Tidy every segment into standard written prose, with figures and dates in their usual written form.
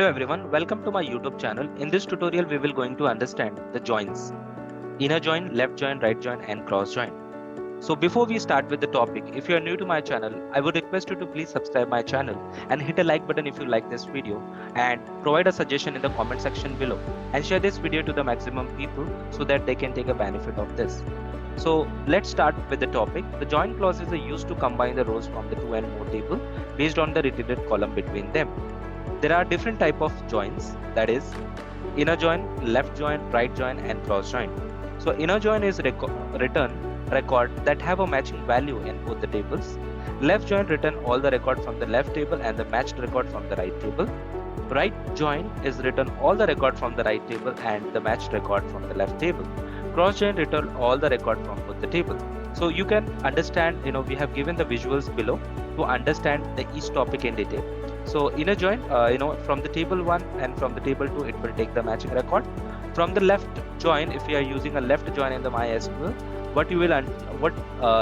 Hello everyone, welcome to my YouTube channel. In this tutorial, we will going to understand the joins: inner join, left join, right join, and cross join. So before we start with the topic, if you are new to my channel, I would request you to please subscribe my channel and hit a like button if you like this video, and provide a suggestion in the comment section below, and share this video to the maximum people so that they can take a benefit of this. So let's start with the topic. The join clauses are used to combine the rows from the two and more table based on the repeated column between them. There are different type of joins, that is inner join, left join, right join, and cross join. So inner join is return record that have a matching value in both the tables. Left join return all the record from the left table and the matched record from the right table. Right join is return all the record from the right table and the matched record from the left table. Cross join return all the record from both the table. So you can understand, we have given the visuals below to understand the each topic in detail. So inner join, from the table 1 and from the table 2, it will take the matching record. From the left join, if you are using a left join in the MySQL, what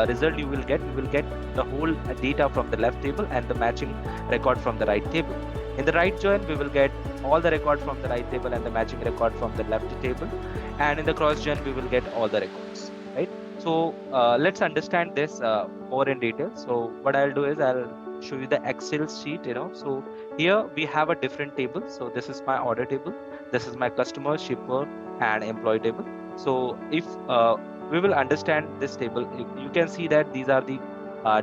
result you will get the whole data from the left table and the matching record from the right table. In the right join, we will get all the record from the right table and the matching record from the left table. And in the cross join, we will get all the records, right? So let's understand this more in detail. So what I'll do is I'll show you the Excel sheet. So here we have a different table. So this is my order table, this is my customer, shipper, and employee table. So if we will understand this table, you can see that these are the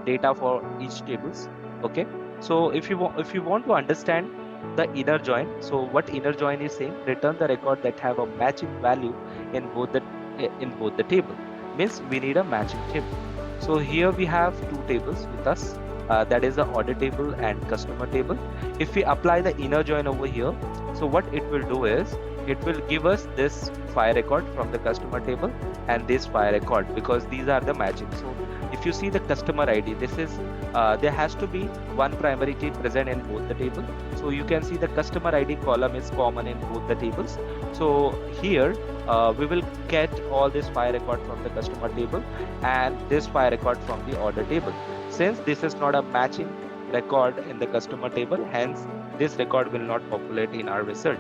data for each tables. Okay, so if you want to understand the inner join, so what inner join is saying, return the record that have a matching value in both the table. Means we need a matching table. So here we have two tables with us, that is the order table and customer table. If we apply the inner join over here, so what it will do is it will give us this file record from the customer table and this file record, because these are the matching. So if you see the customer ID, this is there has to be one primary key present in both the tables. So you can see the customer ID column is common in both the tables. So here we will get all this file record from the customer table and this file record from the order table. Since this is not a matching record in the customer table, hence this record will not populate in our result.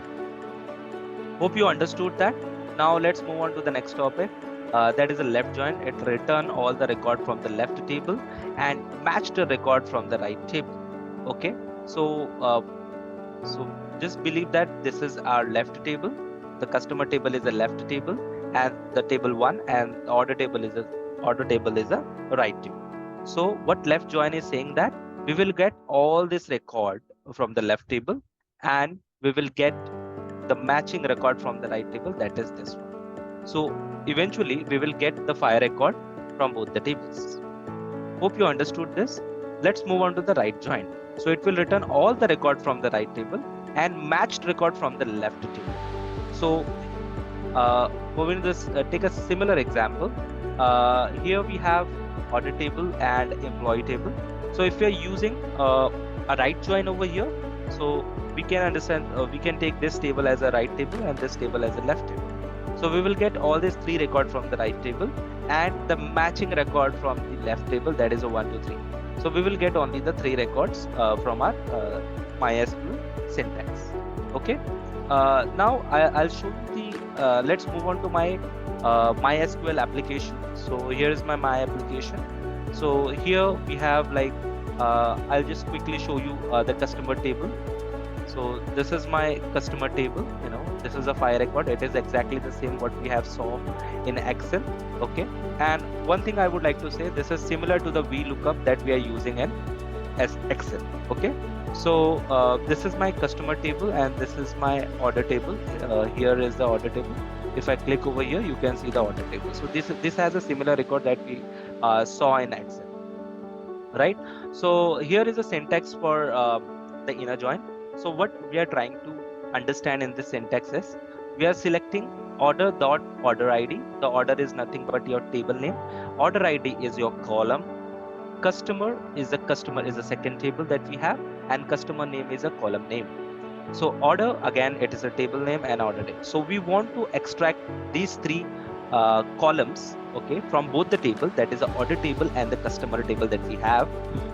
Hope you understood that. Now let's move on to the next topic. That is a left join. It return all the record from the left table and match the record from the right table. Okay, so just believe that this is our left table. The customer table is a left table, and the table 1 and the order table is a right table. So what left join is saying, that we will get all this record from the left table and we will get the matching record from the right table, that is this one. So eventually we will get the file record from both the tables. Hope you understood this. Let's move on to the right join. So it will return all the record from the right table and matched record from the left table. So moving this, take a similar example. Here we have order table and employee table. So if we are using a right join over here, so we can understand, we can take this table as a right table and this table as a left table. So we will get all these three record from the right table and the matching record from the left table, that is a 1, 2, 3. So we will get only the three records from our MySQL syntax. Okay. Now I'll show you the. Let's move on to my MySQL application. So here is my application. So here we have I'll just quickly show you the customer table. So this is my customer table. This is a file record. It is exactly the same what we have saw in Excel. Okay. And one thing I would like to say, this is similar to the VLOOKUP that we are using in Excel. Okay. So this is my customer table and this is my order table. Here is the order table. If I click over here, you can see the order table. So this has a similar record that we saw in Excel, right? So here is a syntax for the inner join. So what we are trying to understand in this syntax is, we are selecting order ID. The order is nothing but your table name. Order ID is your column. Customer is a second table that we have, and customer name is a column name. So order, again, it is a table name and order name. So we want to extract these three columns, okay, from both the table, that is the order table and the customer table that we have.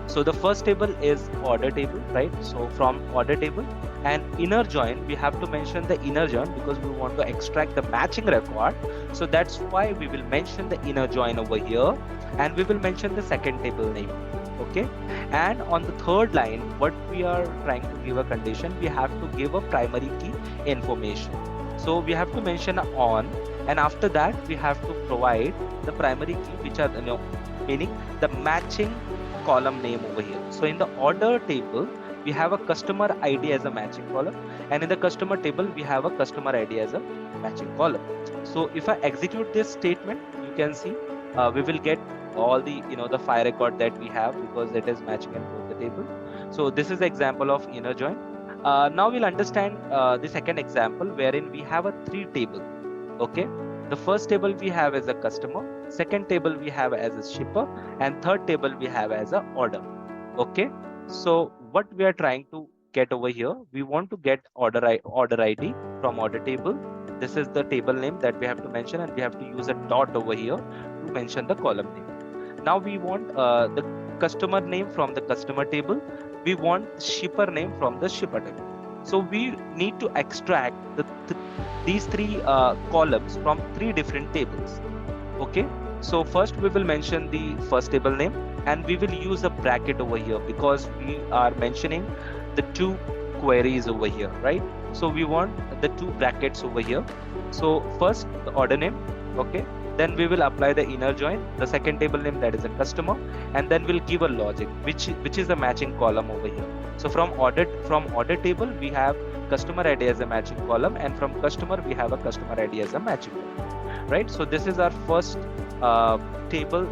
So the first table is order table, right? So from order table, And inner join, we have to mention the inner join because we want to extract the matching record. So that's why we will mention the inner join over here, and we will mention the second table name. Okay. And on the third line, what we are trying to give a condition, we have to give a primary key information. So we have to mention on, and after that we have to provide the primary key, which are, meaning the matching column name over here. So in the order table, we have a customer ID as a matching column, and in the customer table, we have a customer ID as a matching column. So if I execute this statement, you can see we will get all the the file record that we have because it is matching in both the table. So this is the example of inner join. Now we'll understand the second example wherein we have a three table. Okay, the first table we have as a customer, second table we have as a shipper, and third table we have as a order. Okay, so what we are trying to get over here, we want to get order ID from order table. This is the table name that we have to mention, and we have to use a dot over here to mention the column name. Now we want the customer name from the customer table. We want shipper name from the shipper table. So we need to extract these three columns from three different tables. Okay. So first we will mention the first table name, and we will use a bracket over here because we are mentioning the two queries over here, right? So we want the two brackets over here. So first the order name. Okay. Then we will apply the inner join, the second table name, that is a customer, and then we'll give a logic, which is a matching column over here. So from order table, we have customer ID as a matching column, and from customer we have a customer ID as a matching column, right? So this is our first table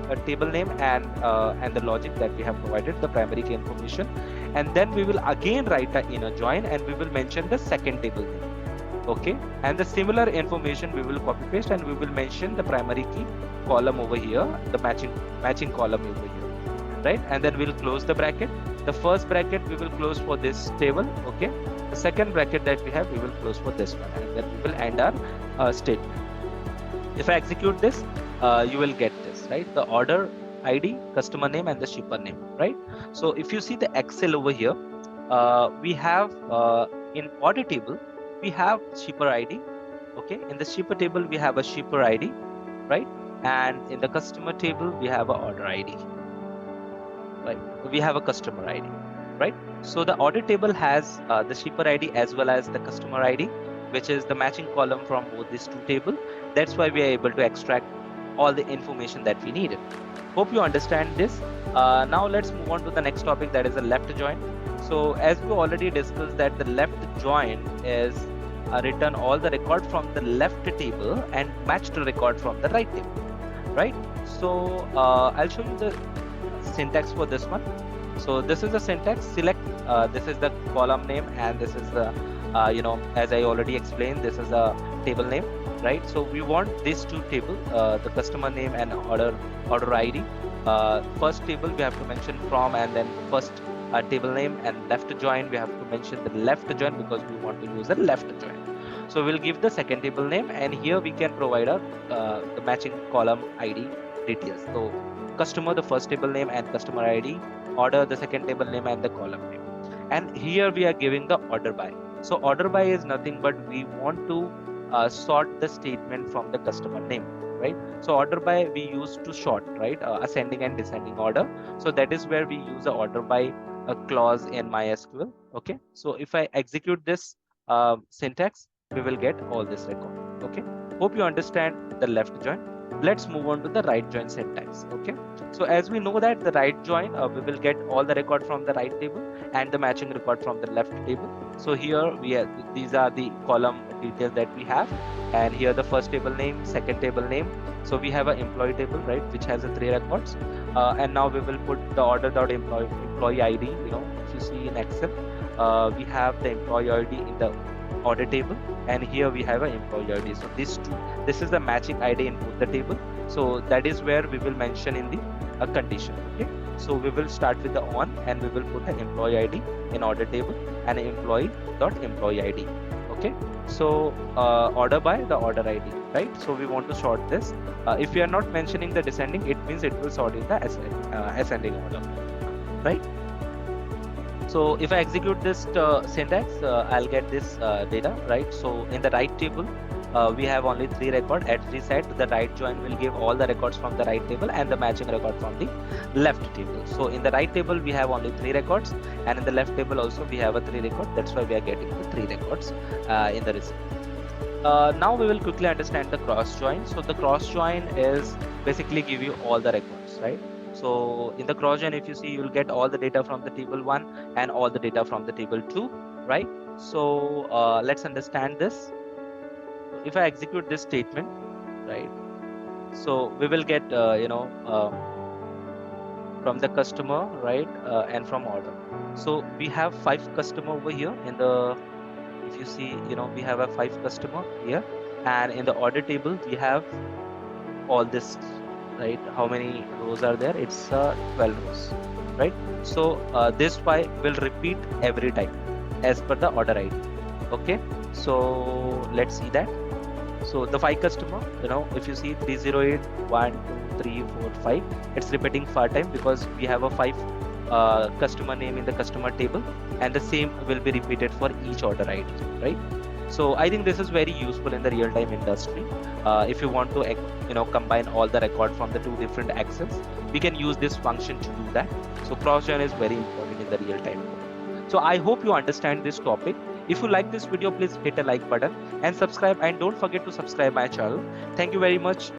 name and the logic that we have provided, the primary key information, and then we will again write the inner join, and we will mention the second table name. Okay, and the similar information we will copy paste, and we will mention the primary key column over here, the matching column over here, right? And then we'll close the bracket. The first bracket we will close for this table. Okay, the second bracket that we have, we will close for this one, and then we will end our statement. If I execute this, you will get this, right? The order ID, customer name, and the shipper name, right? So if you see the Excel over here, we have in order table, we have shipper ID. Okay, in the shipper table we have a shipper ID, right? And in the customer table we have a order ID, right? We have a customer ID, right? So the order table has the shipper ID as well as the customer ID, which is the matching column from both these two tables. That's why we are able to extract all the information that we needed. Hope you understand this. Now let's move on to the next topic, that is a left join. So as we already discussed, that the left join is return all the record from the left table and match the record from the right table, right? So I'll show you the syntax for this one. So this is the syntax. Select this is the column name, and this is the as I already explained, this is a table name, right? So we want these two tables, the customer name and order ID. First table we have to mention from, and then first table name, and left join we have to mention the left join because we want to use the left join. So we'll give the second table name, and here we can provide the matching column ID details. So customer, the first table name and customer ID, order, the second table name and the column name. And here we are giving the order by. So order by is nothing but we want to sort the statement from the customer name, right? So order by we use to sort, right? Ascending and descending order. So that is where we use the order by clause in MySQL. Okay, so if I execute this syntax, we will get all this record. Okay, hope you understand the left join. Let's move on to the right join syntax. Okay, so as we know that the right join, we will get all the record from the right table and the matching record from the left table. So here we have, these are the column details that we have, and here the first table name, second table name. So we have an employee table, right, which has 3 records, and now we will put the order.employee ID. If you see in Excel, we have the employee ID in the order table, and here we have an employee ID. So this is the matching ID in both the table. So that is where we will mention in the condition. Okay, so we will start with the on, and we will put an employee ID in order table and employee.employee ID. Okay, so order by the order ID, right? So we want to sort this. If we are not mentioning the descending, it means it will sort in the ascending order, right? So if I execute this syntax, I'll get this data, right? So in the right table, we have only 3 records. At reset, the right join will give all the records from the right table and the matching record from the left table. So in the right table, we have only 3 records, and in the left table also we have a 3 record. That's why we are getting the 3 records in the result. Now we will quickly understand the cross join. So the cross join is basically give you all the records, right? So in the cross join, if you see, you will get all the data from the table 1 and all the data from the table 2, right? So let's understand this. If I execute this statement, right? So we will get, from the customer, right? And from order. So we have 5 customer over here in the, if you see, we have a 5 customer here, and in the order table we have all this, right? How many rows are there? It's 12 rows, right? So this y will repeat every time as per the order ID. Okay, so let's see that. So the 5 customer, if you see 308 1 2 3 4 5, it's repeating 5 time because we have a 5 customer name in the customer table, and the same will be repeated for each order ID, right? So I think this is very useful in the real-time industry. If you want to combine all the record from the 2 different axes, we can use this function to do that. So cross-join is very important in the real-time. So I hope you understand this topic. If you like this video, please hit a like button and subscribe, and don't forget to subscribe my channel. Thank you very much.